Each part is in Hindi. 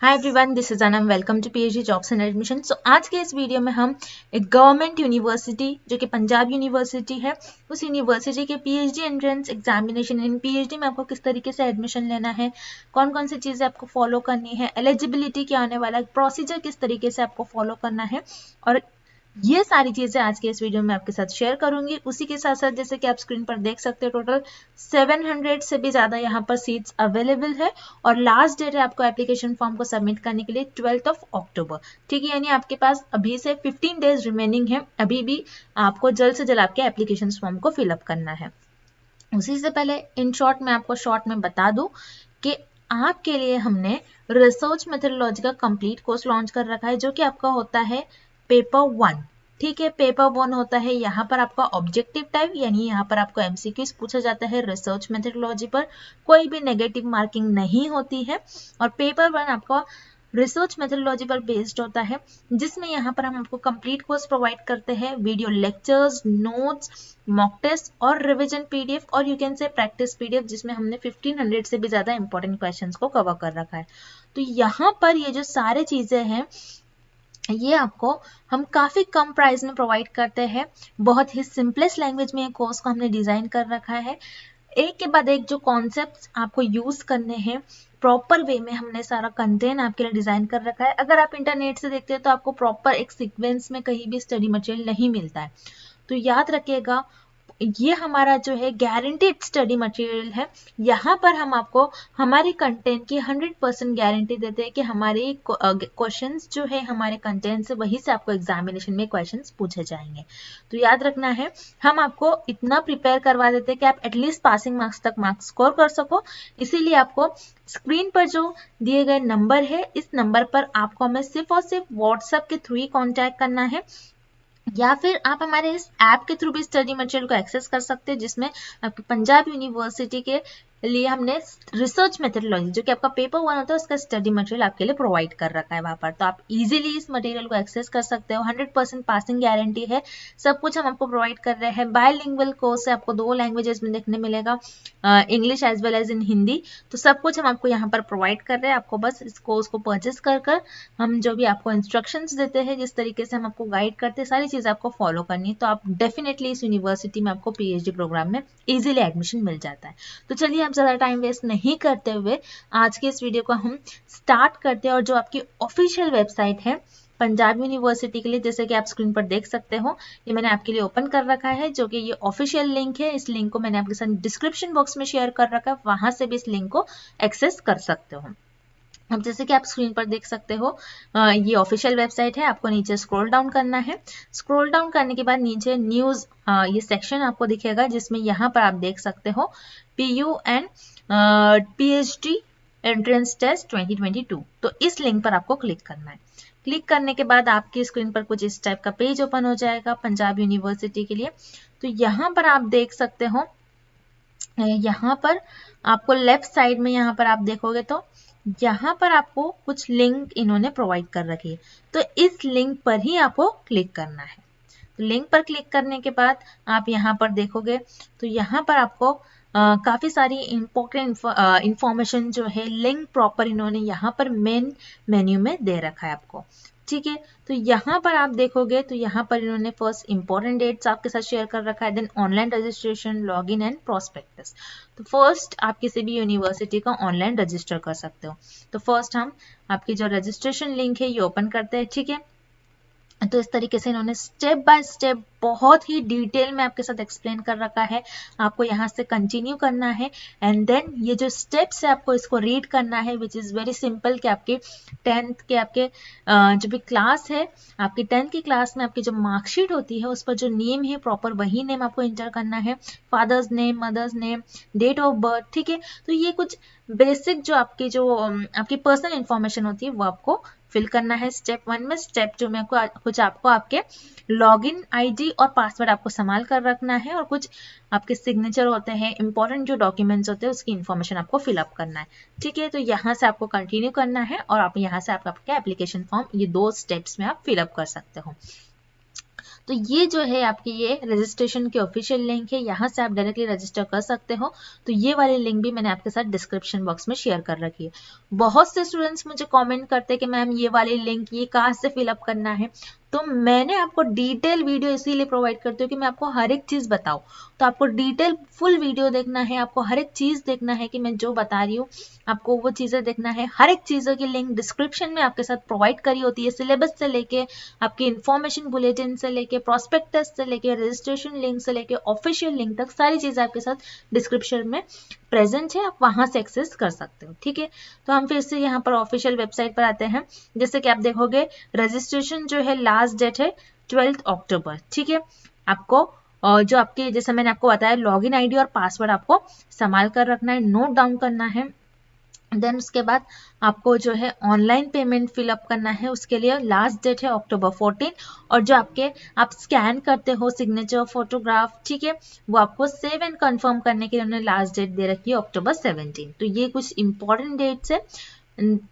Hi everyone, this is Anam. Welcome to PhD jobs and admission. So आज के इस वीडियो में हम एक गवर्नमेंट यूनिवर्सिटी जो कि पंजाब यूनिवर्सिटी है, उस यूनिवर्सिटी के PhD entrance examination in PhD में आपको किस तरीके से एडमिशन लेना है, कौन कौन सी चीज़ें आपको फॉलो करनी है, एलिजिबिलिटी क्या आने वाला है, प्रोसीजर किस तरीके से आपको फॉलो करना है, और ये सारी चीज़ें आज के इस वीडियो में आपके साथ शेयर करूंगी। उसी के साथ साथ जैसे कि आप स्क्रीन पर देख सकते हो, टोटल 700 से भी ज़्यादा यहाँ पर सीट्स अवेलेबल है और लास्ट डेट है आपको एप्लीकेशन फॉर्म को सबमिट करने के लिए 12 अक्टूबर। ठीक है, यानी आपके पास अभी से 15 डेज रिमेनिंग है। अभी भी आपको जल्द से जल्द आपके एप्लीकेशन फॉर्म को फिलअप करना है। उसी से पहले इन शॉर्ट मैं आपको शॉर्ट में बता दूं कि आपके लिए हमने रिसर्च मेथोडोलॉजी का कंप्लीट कोर्स लॉन्च कर रखा है, जो कि आपका होता है पेपर 1। ठीक है, पेपर 1 होता है यहाँ पर आपका ऑब्जेक्टिव टाइप, यानी यहाँ पर आपको एमसीक्यूज पूछा जाता है रिसर्च मेथोडोलॉजी पर, कोई भी नेगेटिव मार्किंग नहीं होती है। और पेपर 1 आपका रिसर्च मेथोडोलॉजी पर बेस्ड होता है, जिसमें यहाँ पर हम आपको कंप्लीट कोर्स प्रोवाइड करते हैं, video lectures, notes, mock test और रिवीजन पीडीएफ और you can say practice PDF, जिसमें हमने 1500 से भी ज़्यादा इंपॉर्टेंट क्वेश्चंस को कवर कर रखा है। तो यहाँ पर ये जो सारे चीज़ें हैं, ये आपको हम काफ़ी कम प्राइस में प्रोवाइड करते हैं। बहुत ही सिंपलेस्ट लैंग्वेज में ये कोर्स को हमने डिज़ाइन कर रखा है। एक के बाद एक जो कॉन्सेप्ट्स आपको यूज़ करने हैं, प्रॉपर वे में हमने सारा कंटेंट आपके लिए डिज़ाइन कर रखा है। अगर आप इंटरनेट से देखते हैं तो आपको प्रॉपर एक सीक्वेंस में कहीं भी स्टडी मटेरियल नहीं मिलता है। तो याद रखिएगा, ये हमारा जो है गारंटीड स्टडी मटेरियल है। यहाँ पर हम आपको हमारे कंटेंट की 100% गारंटी देते हैं कि हमारे क्वेश्चंस जो है हमारे कंटेंट से, वही से आपको एग्जामिनेशन में क्वेश्चंस पूछे जाएंगे। तो याद रखना है, हम आपको इतना प्रिपेयर करवा देते हैं कि आप एटलीस्ट पासिंग मार्क्स तक मार्क्स स्कोर कर सको। इसीलिए आपको स्क्रीन पर जो दिए गए नंबर है, इस नंबर पर आपको हमें सिर्फ और सिर्फ व्हाट्सएप के थ्रू ही कॉन्टैक्ट करना है, या फिर आप हमारे इस ऐप के थ्रू भी स्टडी मटेरियल को एक्सेस कर सकते हैं, जिसमें आपकी पंजाब यूनिवर्सिटी के लिए हमने रिसर्च मेथोडोलॉजी, जो कि आपका पेपर 1 होता है, उसका स्टडी मटेरियल आपके लिए प्रोवाइड कर रखा है वहाँ पर। तो आप इजीली इस मटेरियल को एक्सेस कर सकते हो। 100% पासिंग गारंटी है, सब कुछ हम आपको प्रोवाइड कर रहे हैं। बायलिंगुअल कोर्स है, आपको 2 लैंग्वेजेस में देखने मिलेगा, English as well as in Hindi. तो सब कुछ हम आपको यहाँ पर प्रोवाइड कर रहे हैं। आपको बस इस कोर्स को परचेस कर हम जो भी आपको इंस्ट्रक्शंस देते हैं, जिस तरीके से हम आपको गाइड करते हैं, सारी चीज़ आपको फॉलो करनी है। तो आप डेफिनेटली इस यूनिवर्सिटी में आपको पीएचडी प्रोग्राम में इजीली एडमिशन मिल जाता है। तो चलिए, हम ज़्यादा टाइम वेस्ट नहीं करते हुए आज के इस वीडियो को हम स्टार्ट करते हैं। और जो आपकी ऑफिशियल वेबसाइट है पंजाब यूनिवर्सिटी के लिए, जैसे कि आप स्क्रीन पर देख सकते हो, ये मैंने आपके लिए ओपन कर रखा है, जो कि ये ऑफिशियल लिंक है। इस लिंक को मैंने आपके साथ डिस्क्रिप्शन बॉक्स में शेयर कर रखा है, वहां से भी इस लिंक को एक्सेस कर सकते हो। अब जैसे कि आप स्क्रीन पर देख सकते हो, ये ऑफिशियल वेबसाइट है। आपको नीचे स्क्रॉल डाउन करना है। स्क्रॉल डाउन करने के बाद नीचे न्यूज़ ये सेक्शन आपको दिखेगा, जिसमें यहाँ पर आप देख सकते हो PU and PhD entrance test 2022। तो इस लिंक पर आपको क्लिक करना है। क्लिक करने के बाद आपकी स्क्रीन पर कुछ इस टाइप का पेज ओपन हो जाएगा पंजाब यूनिवर्सिटी के लिए। तो यहाँ पर आप देख सकते हो, यहाँ पर आपको लेफ्ट साइड में यहाँ पर आप देखोगे तो यहाँ पर आपको कुछ लिंक इन्होंने प्रोवाइड कर रखी है। तो इस लिंक पर ही आपको क्लिक करना है। तो लिंक पर क्लिक करने के बाद आप यहाँ पर देखोगे तो यहाँ पर आपको काफ़ी सारी इम्पोर्टेंट इंफॉर्मेशन जो है, लिंक प्रॉपर इन्होंने यहाँ पर मेन मेन्यू में दे रखा है आपको। ठीक है, तो यहाँ पर आप देखोगे तो यहाँ पर इन्होंने फर्स्ट इंपॉर्टेंट डेट्स आपके साथ शेयर कर रखा है, then online registration, login and prospectus. तो फर्स्ट आप किसी भी यूनिवर्सिटी का ऑनलाइन रजिस्टर कर सकते हो। तो फर्स्ट हम आपकी जो रजिस्ट्रेशन लिंक है ये ओपन करते हैं। ठीक है, तो इस तरीके से इन्होंने स्टेप बाय स्टेप बहुत ही डिटेल में आपके साथ एक्सप्लेन कर रखा है। आपको यहाँ से कंटिन्यू करना है एंड देन ये जो स्टेप्स है आपको इसको रीड करना है, विच इज़ वेरी सिंपल। कि आपके 10th के आपके जो भी क्लास है, आपकी 10th की क्लास में आपकी जो मार्कशीट होती है, उस पर जो नेम है प्रॉपर वही नेम आपको इंटर करना है, father's name, mother's name, date of birth. ठीक है, तो ये कुछ बेसिक जो आपकी पर्सनल इंफॉर्मेशन होती है वो आपको फिल करना है स्टेप 1 में। स्टेप 2 में कुछ आपको आपके लॉगिन आईडी और पासवर्ड आपको संभाल कर रखना है, और कुछ आपके सिग्नेचर होते हैं, इंपॉर्टेंट जो डॉक्यूमेंट्स होते हैं उसकी इंफॉर्मेशन आपको फिलअप करना है। ठीक है, तो यहाँ से आपको कंटिन्यू करना है और आप यहाँ से आपका एप्लीकेशन फॉर्म, ये 2 स्टेप्स में आप फिलअप कर सकते हो। तो ये जो है आपकी ये रजिस्ट्रेशन की ऑफिशियल लिंक है, यहाँ से आप डायरेक्टली रजिस्टर कर सकते हो। तो ये वाली लिंक भी मैंने आपके साथ डिस्क्रिप्शन बॉक्स में शेयर कर रखी है। बहुत से स्टूडेंट्स मुझे कमेंट करते हैं कि मैम ये वाली लिंक ये कहाँ से फिलअप करना है, तो मैंने आपको डिटेल वीडियो इसीलिए प्रोवाइड करती हूँ कि मैं आपको हर एक चीज़ बताऊँ। तो आपको डिटेल फुल वीडियो देखना है, आपको हर एक चीज़ देखना है कि मैं जो बता रही हूँ आपको वो चीज़ें देखना है। हर एक चीज़ों की लिंक डिस्क्रिप्शन में आपके साथ प्रोवाइड करी होती है, सिलेबस से लेके आपकी इन्फॉर्मेशन बुलेटिन से लेके प्रॉस्पेक्टस से लेके रजिस्ट्रेशन लिंक से लेके ऑफिशियल लिंक तक सारी चीज़ें आपके साथ डिस्क्रिप्शन में प्रेजेंट है, आप वहां से एक्सेस कर सकते हो। ठीक है, तो हम फिर से यहाँ पर ऑफिशियल वेबसाइट पर आते हैं। जैसे कि आप देखोगे रजिस्ट्रेशन जो है लास्ट डेट है 12 अक्टूबर। ठीक है, आपको जो आपके जैसे मैंने आपको बताया लॉगिन आईडी और पासवर्ड आपको संभाल कर रखना है, नोट डाउन करना है। देन उसके बाद आपको जो है ऑनलाइन पेमेंट फिलअप करना है, उसके लिए लास्ट डेट है अक्टूबर 14। और जो आप स्कैन करते हो सिग्नेचर फोटोग्राफ, ठीक है, वो आपको सेव एंड कंफर्म करने के लिए उन्होंने लास्ट डेट दे रखी है अक्टूबर 17। तो ये कुछ इंपॉर्टेंट डेट्स है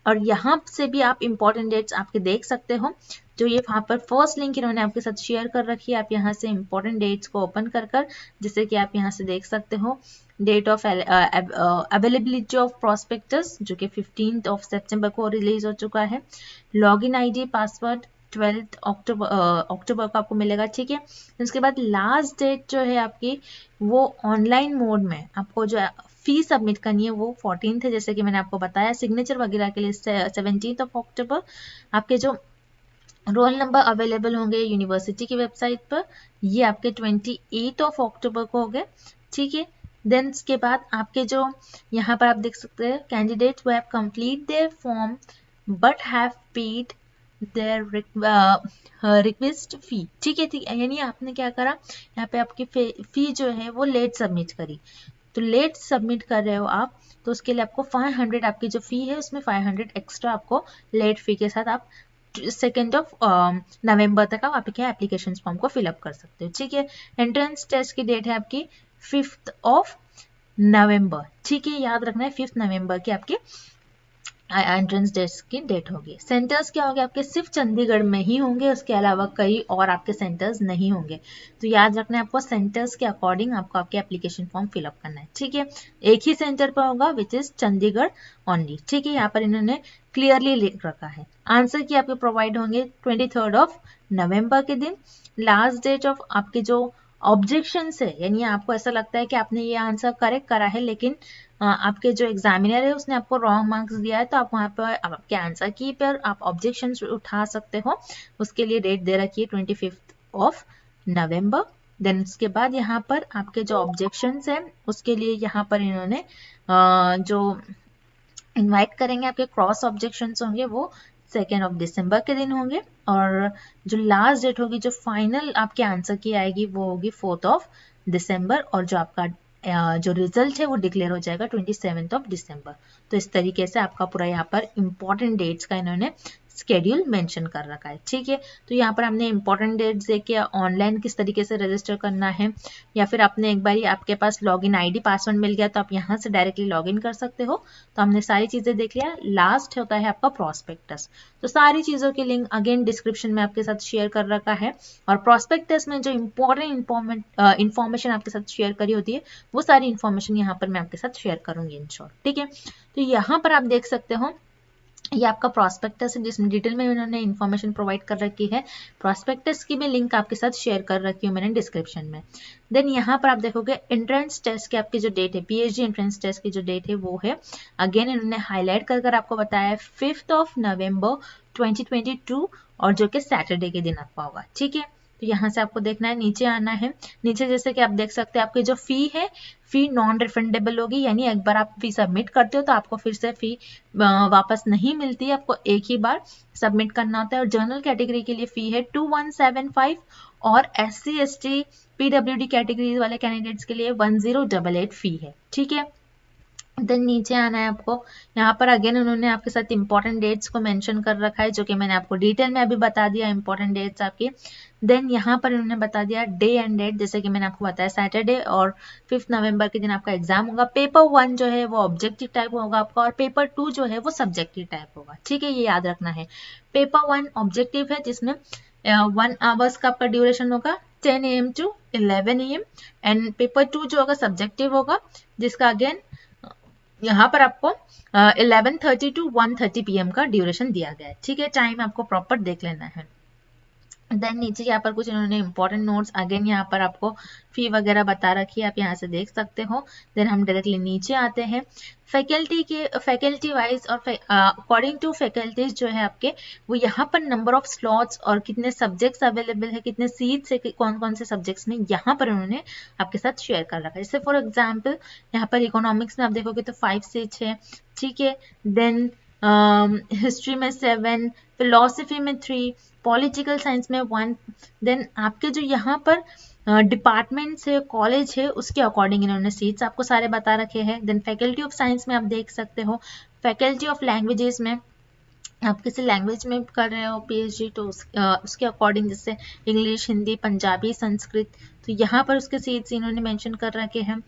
और यहाँ से भी आप इंपॉर्टेंट डेट्स आपके देख सकते हो। जो ये वहाँ पर फर्स्ट लिंक इन्होंने आपके साथ शेयर कर रखी है, आप यहाँ से इंपॉर्टेंट डेट्स को ओपन कर जैसे कि आप यहाँ से देख सकते हो date of availability of prospectus जो कि 15 सितंबर को रिलीज हो चुका है। लॉगिन आईडी पासवर्ड 12 अक्टूबर को आपको मिलेगा। ठीक है, उसके बाद लास्ट डेट जो है आपकी वो ऑनलाइन मोड में आपको जो फी सबमिट करनी है वो 14 है, जैसे कि मैंने आपको बताया। सिग्नेचर वगैरह के लिए 17 अक्टूबर। आपके जो रोल नंबर अवेलेबल होंगे यूनिवर्सिटी की वेबसाइट पर, ये आपके 28 अक्टूबर को हो गए। ठीक है, देन उसके बाद आपके जो यहाँ पर आप देख सकते हैं candidate who have complete their form but have paid their request fee. ठीक है, ठीक है, यानी आपने क्या करा, यहाँ पे आपकी फी जो है वो लेट सबमिट करी। तो लेट सबमिट कर रहे हो आप, तो उसके लिए आपको 500 आपकी जो फी है उसमें 500 एक्स्ट्रा आपको लेट फी के साथ आप 2 नवंबर तक आप आपके एप्लीकेशन फॉर्म को फिलअप कर सकते हो। ठीक है, एंट्रेंस टेस्ट की डेट है आपकी 5 नवंबर। ठीक है, याद रखना है 5 नवंबर की आपकी एंट्रेंस टेस्ट की डेट होगी। सेंटर्स क्या होंगे आपके, सिर्फ चंडीगढ़ में ही होंगे, उसके अलावा कई और आपके सेंटर्स नहीं होंगे। तो याद रखना है आपको सेंटर्स के अकॉर्डिंग आपको आपके एप्लीकेशन फॉर्म फिलअप करना है। ठीक है, एक ही सेंटर पर होगा विच इज चंडीगढ़ ओनली। ठीक है, यहाँ पर इन्होंने क्लियरली लिख रखा है। आंसर की आपके प्रोवाइड होंगे 23 नवंबर के दिन। लास्ट डेट ऑफ आपके जो ऑब्जेक्शन है, यानी आपको ऐसा लगता है कि आपने ये आंसर करेक्ट करा है लेकिन आपके जो एग्जामिनर है उसने आपको रॉन्ग मार्क्स दिया है, तो आप वहाँ पर आपके आंसर की पर आप ऑब्जेक्शन उठा सकते हो। उसके लिए डेट दे रखी है 25 नवंबर। देन उसके बाद यहाँ पर आपके जो ऑब्जेक्शंस है उसके लिए यहाँ पर इन्होंने जो इनवाइट करेंगे आपके क्रॉस ऑब्जेक्शंस होंगे वो 2 दिसंबर के दिन होंगे। और जो लास्ट डेट होगी जो फाइनल आपके आंसर की आएगी वो होगी 4 दिसंबर। और जो आपका जो रिजल्ट है वो डिक्लेयर हो जाएगा 27 दिसंबर। तो इस तरीके से आपका पूरा यहाँ पर इंपॉर्टेंट डेट्स का इन्होंने स्केड्यूल मेंशन कर रखा है। ठीक है, तो यहाँ पर हमने इंपॉर्टेंट डेट्स देखे, ऑनलाइन किस तरीके से रजिस्टर करना है, या फिर आपने एक बार आपके पास लॉगिन आईडी पासवर्ड मिल गया तो आप यहाँ से डायरेक्टली लॉगिन कर सकते हो। तो हमने सारी चीजें देख लिया। लास्ट होता है आपका प्रॉस्पेक्टस। तो सारी चीजों की लिंक अगेन डिस्क्रिप्शन में आपके साथ शेयर कर रखा है। और प्रॉस्पेक्टस में जो इंपॉर्टेंट इन्फॉर्मेशन आपके साथ शेयर करी होती है वो सारी इन्फॉर्मेशन यहाँ पर मैं आपके साथ शेयर करूंगी इन शॉर्ट। ठीक है, तो यहाँ पर आप देख सकते हो ये आपका प्रॉस्पेक्टस है जिसमें डिटेल में उन्होंने इन्फॉर्मेशन प्रोवाइड कर रखी है। प्रॉस्पेक्टस की भी लिंक आपके साथ शेयर कर रखी हूँ मैंने डिस्क्रिप्शन में। देन यहाँ पर आप देखोगे एंट्रेंस टेस्ट की आपकी जो डेट है, पीएचडी एंट्रेंस टेस्ट की जो डेट है वो है अगेन इन्होंने हाईलाइट कर आपको बताया है 5 नवंबर 2022 और जो कि सैटरडे के दिन आपका होगा। ठीक है, तो यहाँ से आपको देखना है, नीचे आना है। नीचे जैसे कि आप देख सकते हैं आपकी जो फी है फी नॉन रिफंडेबल होगी, यानी एक बार आप फी सबमिट करते हो तो आपको फिर से फी वापस नहीं मिलती है, आपको एक ही बार सबमिट करना होता है। और जनरल कैटेगरी के लिए फी है 2175 और SC ST PWD कैटेगरी वाले कैंडिडेट्स के लिए 1088 फी है। ठीक है, देन नीचे आना है आपको। यहाँ पर अगेन उन्होंने आपके साथ इंपॉर्टेंट डेट्स को मेंशन कर रखा है जो कि मैंने आपको डिटेल में अभी बता दिया इंपॉर्टेंट डेट्स आपके। देन यहाँ पर उन्होंने बता दिया डे एंड डेट, जैसे कि मैंने आपको बताया सैटरडे और 5 नवंबर के दिन आपका एग्जाम होगा। पेपर 1 जो है वो ऑब्जेक्टिव टाइप होगा आपका और पेपर 2 जो है वो सब्जेक्टिव टाइप होगा। ठीक है, ये याद रखना है। पेपर 1 ऑब्जेक्टिव है जिसमें 1 आवर्स का आपका ड्यूरेशन होगा 10 AM to 11 AM। And paper 2 जो होगा सब्जेक्टिव होगा, जिसका अगेन यहाँ पर आपको 11:30 to 1:30 PM का ड्यूरेशन दिया गया है। ठीक है, टाइम आपको प्रॉपर देख लेना है। देन नीचे यहाँ पर कुछ इन्होंने इंपॉर्टेंट नोट्स, अगेन यहाँ पर आपको फी वगैरह बता रखी है, आप यहाँ से देख सकते हो। देन हम डायरेक्टली नीचे आते हैं। फैकल्टी वाइज और अकॉर्डिंग टू फैकल्टीज जो है आपके, वो यहाँ पर नंबर ऑफ स्लॉट्स और कितने सब्जेक्ट्स अवेलेबल है, कितने सीट्स है, कौन कौन से सब्जेक्ट्स में, यहाँ पर उन्होंने आपके साथ शेयर कर रखा है। जैसे फॉर एग्जाम्पल यहाँ पर इकोनॉमिक्स में आप देखोगे तो 5 सीट्स है। ठीक है, देन हिस्ट्री में 7, फिलोसफी में 3, पॉलिटिकल साइंस में 1। देन आपके जो यहाँ पर डिपार्टमेंट्स है, कॉलेज है, उसके अकॉर्डिंग इन्होंने सीट्स आपको सारे बता रखे हैं। देन फैकल्टी ऑफ साइंस में आप देख सकते हो, फैकल्टी ऑफ लैंग्वेजेस में आप किसी लैंग्वेज में कर रहे हो PhD तो उसके अकॉर्डिंग, जैसे इंग्लिश, हिंदी, पंजाबी, संस्कृत, तो यहाँ पर उसके सीट्स इन्होंने मेंशन कर रखे हैं।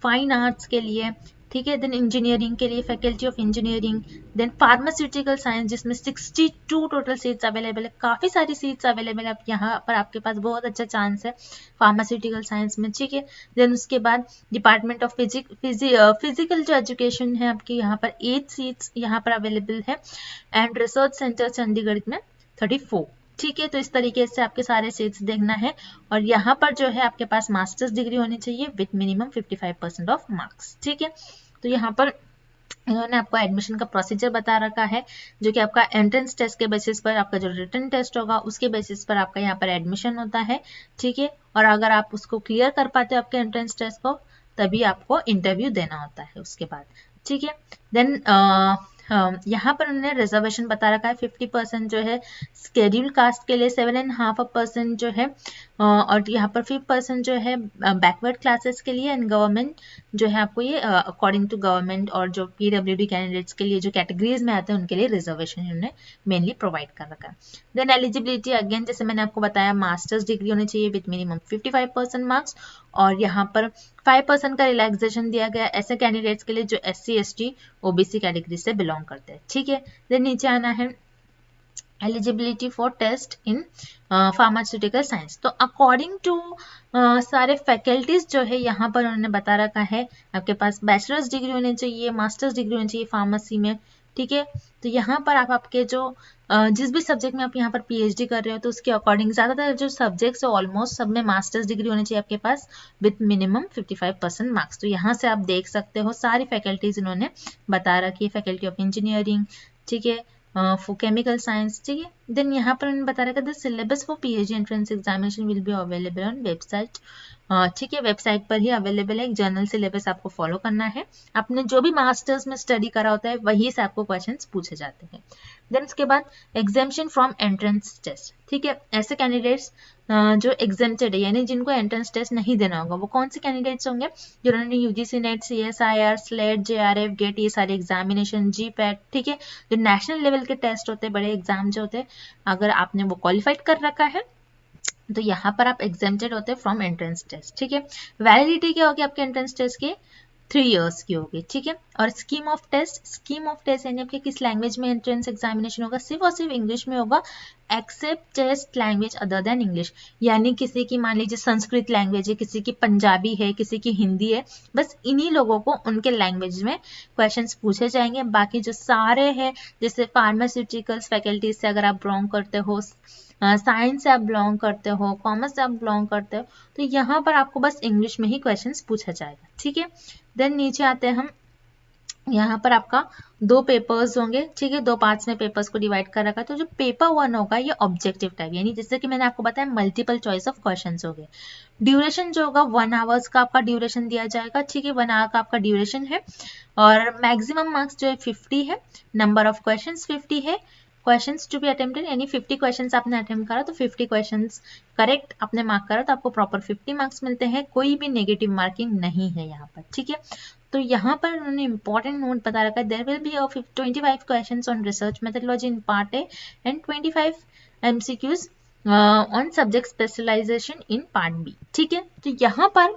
फाइन आर्ट्स के लिए, ठीक है, देन इंजीनियरिंग के लिए faculty of engineering, then pharmaceutical science जिसमें 62 टोटल सीट्स अवेलेबल है, काफ़ी सारी सीट्स अवेलेबल है। यहाँ पर आपके पास बहुत अच्छा चांस है फार्मास्यूटिकल साइंस में। ठीक है, देन उसके बाद डिपार्टमेंट ऑफ फिजिकल जो एजुकेशन है आपकी, यहाँ पर 8 सीट्स यहाँ पर अवेलेबल है। एंड रिसर्च सेंटर चंडीगढ़ में 34। ठीक है, तो इस तरीके से आपके सारे सीट्स देखना है। और यहाँ पर जो है आपके पास मास्टर्स डिग्री होनी चाहिए विथ मिनिमम 55% ऑफ मार्क्स। ठीक है, तो यहाँ पर इन्होंने आपको एडमिशन का प्रोसीजर बता रखा है, जो कि आपका एंट्रेंस टेस्ट के बेसिस पर, आपका जो रिटन टेस्ट होगा उसके बेसिस पर आपका यहाँ पर एडमिशन होता है। ठीक है, और अगर आप उसको क्लियर कर पाते हो आपके एंट्रेंस टेस्ट को, तभी आपको इंटरव्यू देना होता है उसके बाद। ठीक है, देन यहाँ पर उन्होंने रिजर्वेशन बता रखा है 50% जो है स्केड्यूल कास्ट के लिए, 7.5% जो है और यहाँ पर 5% जो है बैकवर्ड क्लासेस के लिए। एंड गवर्नमेंट जो है आपको ये अकॉर्डिंग टू गवर्नमेंट और जो PWD कैंडिडेट्स के लिए जो कैटेगरीज में आते हैं उनके लिए रिजर्वेशन इन्होंने मेनली प्रोवाइड कर रखा है। देन एलिजिबिलिटी अगेन जैसे मैंने आपको बताया, मास्टर्स डिग्री होनी चाहिए विथ मिनिमम 55% मार्क्स, और यहाँ पर 5% का रिलैक्सेशन दिया गया ऐसे कैंडिडेट्स के लिए जो SC ST OBC कैटेगरी से बिलोंग करते हैं। ठीक है, देन नीचे आना है eligibility for test in pharmaceutical science. तो अकॉर्डिंग टू सारे फैकल्टीज जो है यहाँ पर उन्होंने बता रखा है, आपके पास बैचलर्स डिग्री होनी चाहिए, मास्टर्स डिग्री होनी चाहिए फार्मेसी में। ठीक है, तो यहाँ पर आप आपके जो जिस भी सब्जेक्ट में आप यहाँ पर PhD कर रहे हो तो उसके अकॉर्डिंग ज़्यादातर जो सब्जेक्ट्स है ऑलमोस्ट सब में मास्टर्स डिग्री होनी चाहिए आपके पास विथ मिनिमम 55% मार्क्स। तो यहाँ से आप देख सकते हो सारी फैकल्टीज इन्होंने बता रखी है, फैकल्टी ऑफ इंजीनियरिंग, ठीक है, फॉर केमिकल साइंस। ठीक है, देन यहाँ पर उन्होंने बता रखा था syllabus for PhD entrance examination will be available on website. ठीक है, वेबसाइट पर ही अवेलेबल है, एक जर्नल सिलेबस आपको फॉलो करना है। आपने जो भी मास्टर्स में स्टडी करा होता है वही से आपको क्वेश्चंस पूछे जाते हैं। देन उसके बाद एग्जामेशन फ्रॉम एंट्रेंस टेस्ट। ठीक है, ऐसे कैंडिडेट्स जो एग्जेम्प्टेड है यानी जिनको एंट्रेंस टेस्ट नहीं देना होगा, वो कौन से कैंडिडेट्स होंगे? जिन्होंने UGC NET, CSIR, SLET, JRF, GATE, ये सारे एग्जामिनेशन, GPAT, ठीक है, जो नेशनल लेवल के टेस्ट होते हैं, बड़े एग्जाम जो होते हैं, अगर आपने वो क्वालिफाइड कर रखा है तो यहाँ पर आप एग्जेम्प्टेड होते हैं फ्रॉम एंट्रेंस टेस्ट। ठीक है, वैलिडिटी क्या होगी आपके एंट्रेंस टेस्ट की? 3 इयर्स की होगी। ठीक है, और स्कीम ऑफ टेस्ट यानी आपके किस लैंग्वेज में एंट्रेंस एग्जामिनेशन होगा? सिर्फ और सिर्फ इंग्लिश में होगा, except test language other than English. यानी किसी की मान लीजिए संस्कृत लैंग्वेज है, किसी की पंजाबी है, किसी की हिंदी है, बस इन्हीं लोगों को उनके लैंग्वेज में क्वेश्चंस पूछे जाएंगे। बाकी जो सारे हैं, जैसे फार्मास्यूटिकल्स फैकल्टीज से अगर आप बिलोंग करते हो, साइंस से आप बिलोंग करते हो, कॉमर्स से आप बिलोंग करते हो, तो यहाँ पर आपको बस इंग्लिश में ही क्वेश्चंस पूछा जाएगा। ठीक है, देन नीचे आते हैं हम, यहाँ पर आपका 2 पेपर्स होंगे। ठीक है, 2 पार्ट्स में पेपर्स को डिवाइड कर रखा है। तो जो पेपर 1 होगा ये ऑब्जेक्टिव टाइप, यानी जैसे कि मैंने आपको बताया मल्टीपल चॉइस ऑफ क्वेश्चंस हो गए। ड्यूरेशन जो होगा 1 आवर्स का आपका ड्यूरेशन दिया जाएगा। ठीक है, 1 आवर का आपका ड्यूरेशन है, और मैक्सिमम मार्क्स जो है 50 है, नंबर ऑफ क्वेश्चन 50 है, क्वेश्चंस टू बी अटेम्प्टेड, यानी 50 क्वेश्चंस आपने अटेम्प्ट करा तो 50 क्वेश्चंस करेक्ट आपने मार्क करा तो आपको प्रॉपर 50 मार्क्स मिलते हैं, कोई भी नेगेटिव मार्किंग नहीं है यहाँ पर। ठीक है, तो यहाँ पर उन्होंने इंपॉर्टेंट नोट बता रखा है, there will be 25 questions on research methodology in part A and 25 MCQs on subject specialization in part B. ठीक है, तो यहाँ पर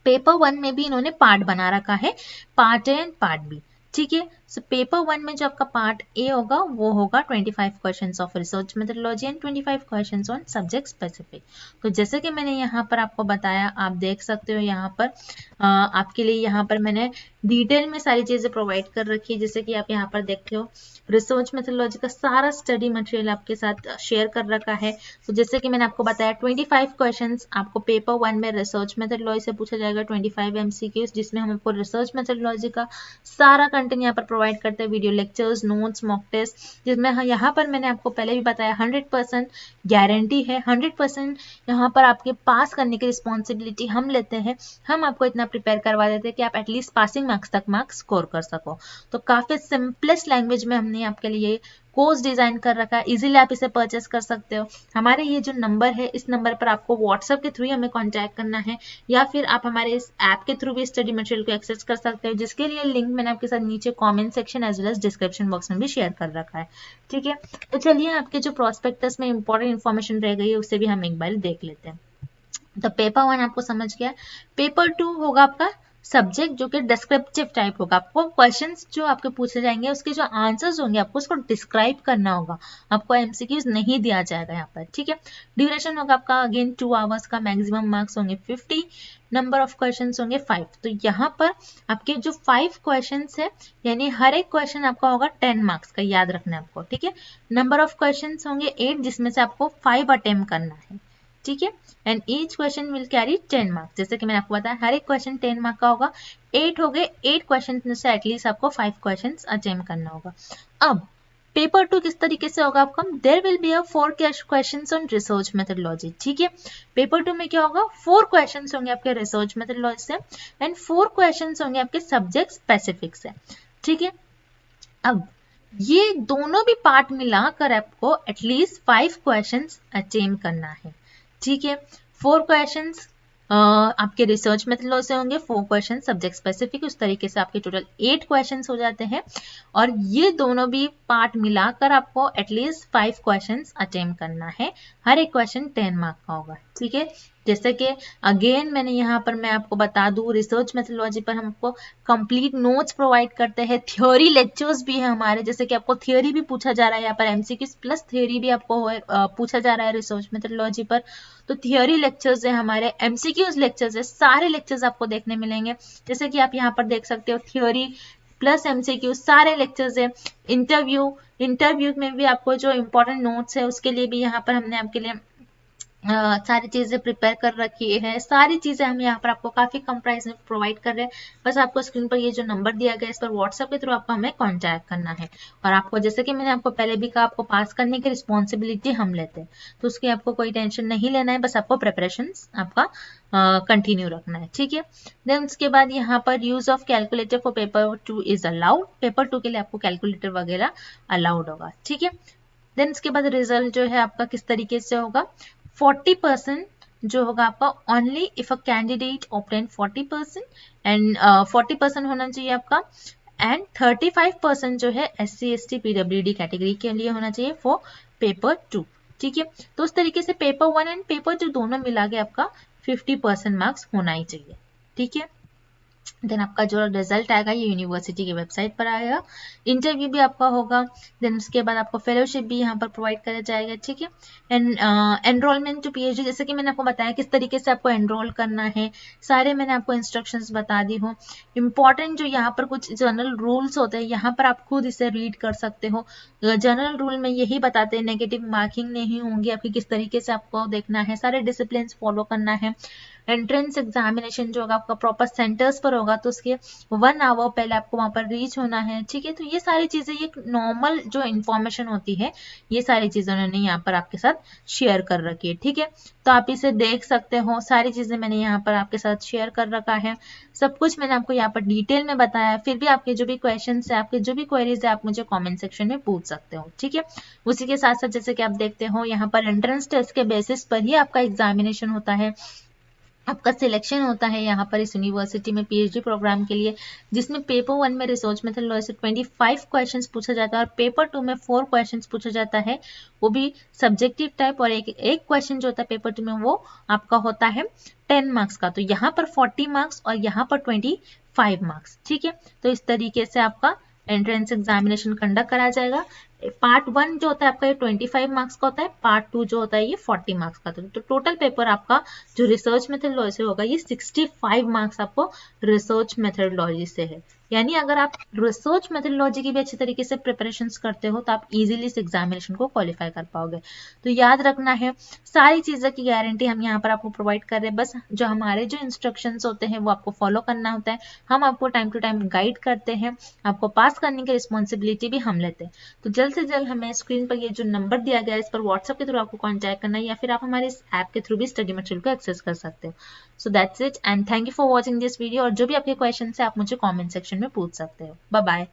पेपर 1 में भी इन्होंने पार्ट बना रखा है, part A and part B. ठीक है। सो पेपर 1 में जो आपका पार्ट ए होगा वो होगा 25 questions of research methodology and 25 questions on subject specific. तो जैसे कि मैंने यहाँ पर आपको बताया, आप देख सकते हो यहाँ पर आपके लिए यहाँ पर मैंने डिटेल में सारी चीजें प्रोवाइड कर रखी है। जैसे कि आप यहाँ पर देखते हो रिसर्च मेथोडोलॉजी का सारा स्टडी मटेरियल आपके साथ शेयर कर रखा है। तो जैसे कि मैंने आपको बताया 25 क्वेश्चंस आपको पेपर 1 में रिसर्च मेथोडोलॉजी से पूछा जाएगा, 25 MCQs जिसमें हम आपको रिसर्च मेथोडोलॉजी का सारा कंटेंट यहाँ पर प्रोवाइड करते हैं, video lectures, notes, mock test, जिसमें यहाँ पर मैंने आपको पहले भी बताया 100% गारंटी है, 100% यहाँ पर आपके पास करने की रिस्पॉन्सिबिलिटी हम लेते हैं। हम आपको इतना प्रिपेयर करवा देते हैं कि आप एटलीस्ट पासिंग मार्क्स तक मार्क्स स्कोर कर सको। तो काफी सिंपलेस्ट लैंग्वेज में हमने आपके लिए कोर्स डिजाइन कर रखा है, इजीली आप इसे परचेस कर सकते हो। हमारे ये जो नंबर है, इस नंबर पर आपको व्हाट्सएप के थ्रू हमें कांटेक्ट करना है, या फिर आप हमारे इस ऐप के थ्रू भी स्टडी मटेरियल को एक्सेस कर सकते हो, जिसके लिए लिंक मैंने आपके साथ नीचे comment section as well as description box में भी शेयर कर रखा है। ठीक है, तो चलिए आपके जो प्रोस्पेक्टस में इंपॉर्टेंट इन्फॉर्मेशन रह गई है उसे भी हम एक बार देख लेते हैं। तो पेपर 1 आपको समझ गया। पेपर 2 होगा आपका सब्जेक्ट, जो कि डिस्क्रिप्टिव टाइप होगा। आपको क्वेश्चंस जो आपके पूछे जाएंगे उसके जो आंसर्स होंगे आपको उसको डिस्क्राइब करना होगा, आपको एमसीक्यूज नहीं दिया जाएगा यहाँ पर। ठीक है, ड्यूरेशन होगा आपका अगेन 2 आवर्स का, मैक्सिमम मार्क्स होंगे 50, नंबर ऑफ क्वेश्चंस होंगे 5। तो यहाँ पर आपके जो 5 क्वेश्चंस है, यानी हर एक क्वेश्चन आपका होगा 10 मार्क्स का, याद रखना है आपको। ठीक है, नंबर ऑफ क्वेश्चंस होंगे 8, जिसमें से आपको 5 अटेम्प्ट करना है। ठीक है, and each question will carry 10 marks. जैसे कि मैंने आपको बताया हर एक क्वेश्चन 10 मार्क का होगा, 8 हो गए, 8 क्वेश्चन में से एटलीस्ट आपको 5 क्वेश्चन अटेम्प्ट करना होगा। अब पेपर 2 किस तरीके से होगा आपका, there will be a 4 questions on research methodology. ठीक है, पेपर 2 में क्या होगा, 4 क्वेश्चंस होंगे आपके रिसर्च मेथोडोलॉजी से एंड 4 क्वेश्चंस होंगे आपके सब्जेक्ट स्पेसिफिक से। ठीक है, अब ये दोनों भी पार्ट मिलाकर आपको एटलीस्ट 5 क्वेश्चंस अटेम्प्ट करना है। ठीक है, 4 क्वेश्चंस आपके रिसर्च मेथोडोलॉजी से होंगे, 4 क्वेश्चन सब्जेक्ट स्पेसिफिक, उस तरीके से आपके टोटल 8 क्वेश्चंस हो जाते हैं। और ये दोनों भी पार्ट मिलाकर आपको एटलीस्ट 5 क्वेश्चंस अटेम्प्ट करना है, हर एक क्वेश्चन 10 मार्क का होगा। ठीक है, जैसे कि अगेन मैंने यहाँ पर मैं आपको बता दूं, रिसर्च मेथोडोलॉजी पर हमको कंप्लीट नोट्स प्रोवाइड करते हैं, थ्योरी लेक्चर्स भी है हमारे, जैसे कि आपको थ्योरी भी पूछा जा रहा है यहाँ पर, एमसीक्यूज प्लस थ्योरी भी आपको पूछा जा रहा है रिसर्च मेथोडोलॉजी पर। तो थ्योरी लेक्चर्स है हमारे, एमसीक्यूज लेक्चर्स है, सारे लेक्चर्स आपको देखने मिलेंगे। जैसे कि आप यहाँ पर देख सकते हो थ्योरी प्लस एमसीक्यू सारे लेक्चर्स है। इंटरव्यू में भी आपको जो इम्पोर्टेंट नोट्स है उसके लिए भी यहाँ पर हमने आपके लिए सारी चीजें प्रिपेयर कर रखी है। सारी चीजें हम यहाँ पर आपको काफी कम प्राइस में प्रोवाइड कर रहे हैं। बस आपको स्क्रीन पर ये जो नंबर दिया गया है इस पर व्हाट्सएप के थ्रू आपको हमें कांटेक्ट करना है। और आपको जैसे कि मैंने आपको पहले भी कहा, आपको पास करने की रिस्पॉन्सिबिलिटी हम लेते हैं, तो उसकी आपको कोई टेंशन नहीं लेना है, बस आपको प्रिपरेशन आपका कंटिन्यू रखना है। ठीक है, देन उसके बाद यहाँ पर use of calculator for paper 2 is allowed. Paper 2 के लिए आपको कैलकुलेटर वगैरह अलाउड होगा। ठीक है, देन उसके बाद रिजल्ट जो है आपका किस तरीके से होगा, 40% जो होगा आपका only if a candidate obtain 40% and 40% होना चाहिए आपका, एंड 35% जो है SC ST PWD कैटेगरी के लिए होना चाहिए फॉर पेपर 2। ठीक है, तो उस तरीके से पेपर 1 एंड पेपर 2 दोनों मिला के आपका 50% मार्क्स होना ही चाहिए। ठीक है, देन आपका जो रिजल्ट आएगा ये यूनिवर्सिटी की वेबसाइट पर आएगा, इंटरव्यू भी आपका होगा, देन उसके बाद आपको फेलोशिप भी यहाँ पर प्रोवाइड करा जाएगा। ठीक है, एंड एनरोलमेंट टू PhD, जैसे कि मैंने आपको बताया किस तरीके से आपको एनरोल करना है, सारे मैंने आपको इंस्ट्रक्शंस बता दी हूँ। इंपॉर्टेंट जो यहाँ पर कुछ जनरल रूल्स होते हैं, यहाँ पर आप खुद इसे रीड कर सकते हो। जनरल रूल में यही बताते हैं नेगेटिव मार्किंग नहीं होंगी आपकी, किस तरीके से आपको देखना है, सारे डिसिप्लिन फॉलो करना है। एंट्रेंस एग्जामिनेशन जो होगा आपका प्रॉपर सेंटर्स पर होगा, तो उसके 1 आवर पहले आपको वहां पर रीच होना है। ठीक है, तो ये सारी चीजें, ये नॉर्मल जो इंफॉर्मेशन होती है, ये सारी चीजें उन्होंने यहाँ पर आपके साथ शेयर कर रखी है। ठीक है, तो आप इसे देख सकते हो, सारी चीजें मैंने यहाँ पर आपके साथ शेयर कर रखा है, सब कुछ मैंने आपको यहाँ पर डिटेल में बताया। फिर भी आपके जो भी क्वेश्चन है, आपके जो भी क्वेरीज है, आप मुझे कॉमेंट सेक्शन में पूछ सकते हो। ठीक है, उसी के साथ साथ जैसे कि आप देखते हो यहाँ पर एंट्रेंस टेस्ट के बेसिस पर ही आपका एग्जामिनेशन होता है, आपका सिलेक्शन होता है यहाँ पर इस यूनिवर्सिटी में PhD प्रोग्राम के लिए, जिसमें पेपर 1 में रिसर्च मेथोडोलॉजी से 25 क्वेश्चंस पूछा जाता है और पेपर 2 में 4 क्वेश्चंस पूछा जाता है, वो भी सब्जेक्टिव टाइप, और एक क्वेश्चन जो होता है पेपर 2 में वो आपका होता है 10 मार्क्स का। तो यहाँ पर 40 मार्क्स और यहाँ पर 25 मार्क्स। ठीक है, तो इस तरीके से आपका एंट्रेंस एग्जामिनेशन कंडक्ट करा जाएगा। पार्ट 1 जो होता है आपका ये 25 मार्क्स का होता है, पार्ट 2 जो होता है ये 40 मार्क्स का होता है। तो टोटल पेपर आपका जो रिसर्च मेथडोलॉजी से होगा ये 65 मार्क्स आपको रिसर्च मेथडोलॉजी से है। यानी अगर आप रिसर्च मेथडोलॉजी की भी अच्छी तरीके से प्रिपरेशंस करते हो तो आप इजीली इस एग्जामिनेशन को क्वालिफाई कर पाओगे। तो याद रखना है, सारी चीज़ों की गारंटी हम यहाँ पर आपको प्रोवाइड कर रहे हैं, बस जो हमारे जो इंस्ट्रक्शंस होते हैं वो आपको फॉलो करना होता है। हम आपको टाइम टू टाइम गाइड करते हैं, आपको पास करने की रिस्पॉन्सिबिलिटी भी हम लेते हैं। तो जल्द से जल्द हमें स्क्रीन पर ये जो नंबर दिया गया है इस पर व्हाट्सएप के थ्रू आपको कॉन्टैक्ट करना है, या फिर आप हमारे इस ऐप के थ्रू भी स्टडी मटेरियल को एक्सेस कर सकते हो। So that's it and thank you for watching this video. और जो भी आपके क्वेश्चन है आप मुझे कॉमेंट सेक्शन में पूछ सकते हो। Bye bye.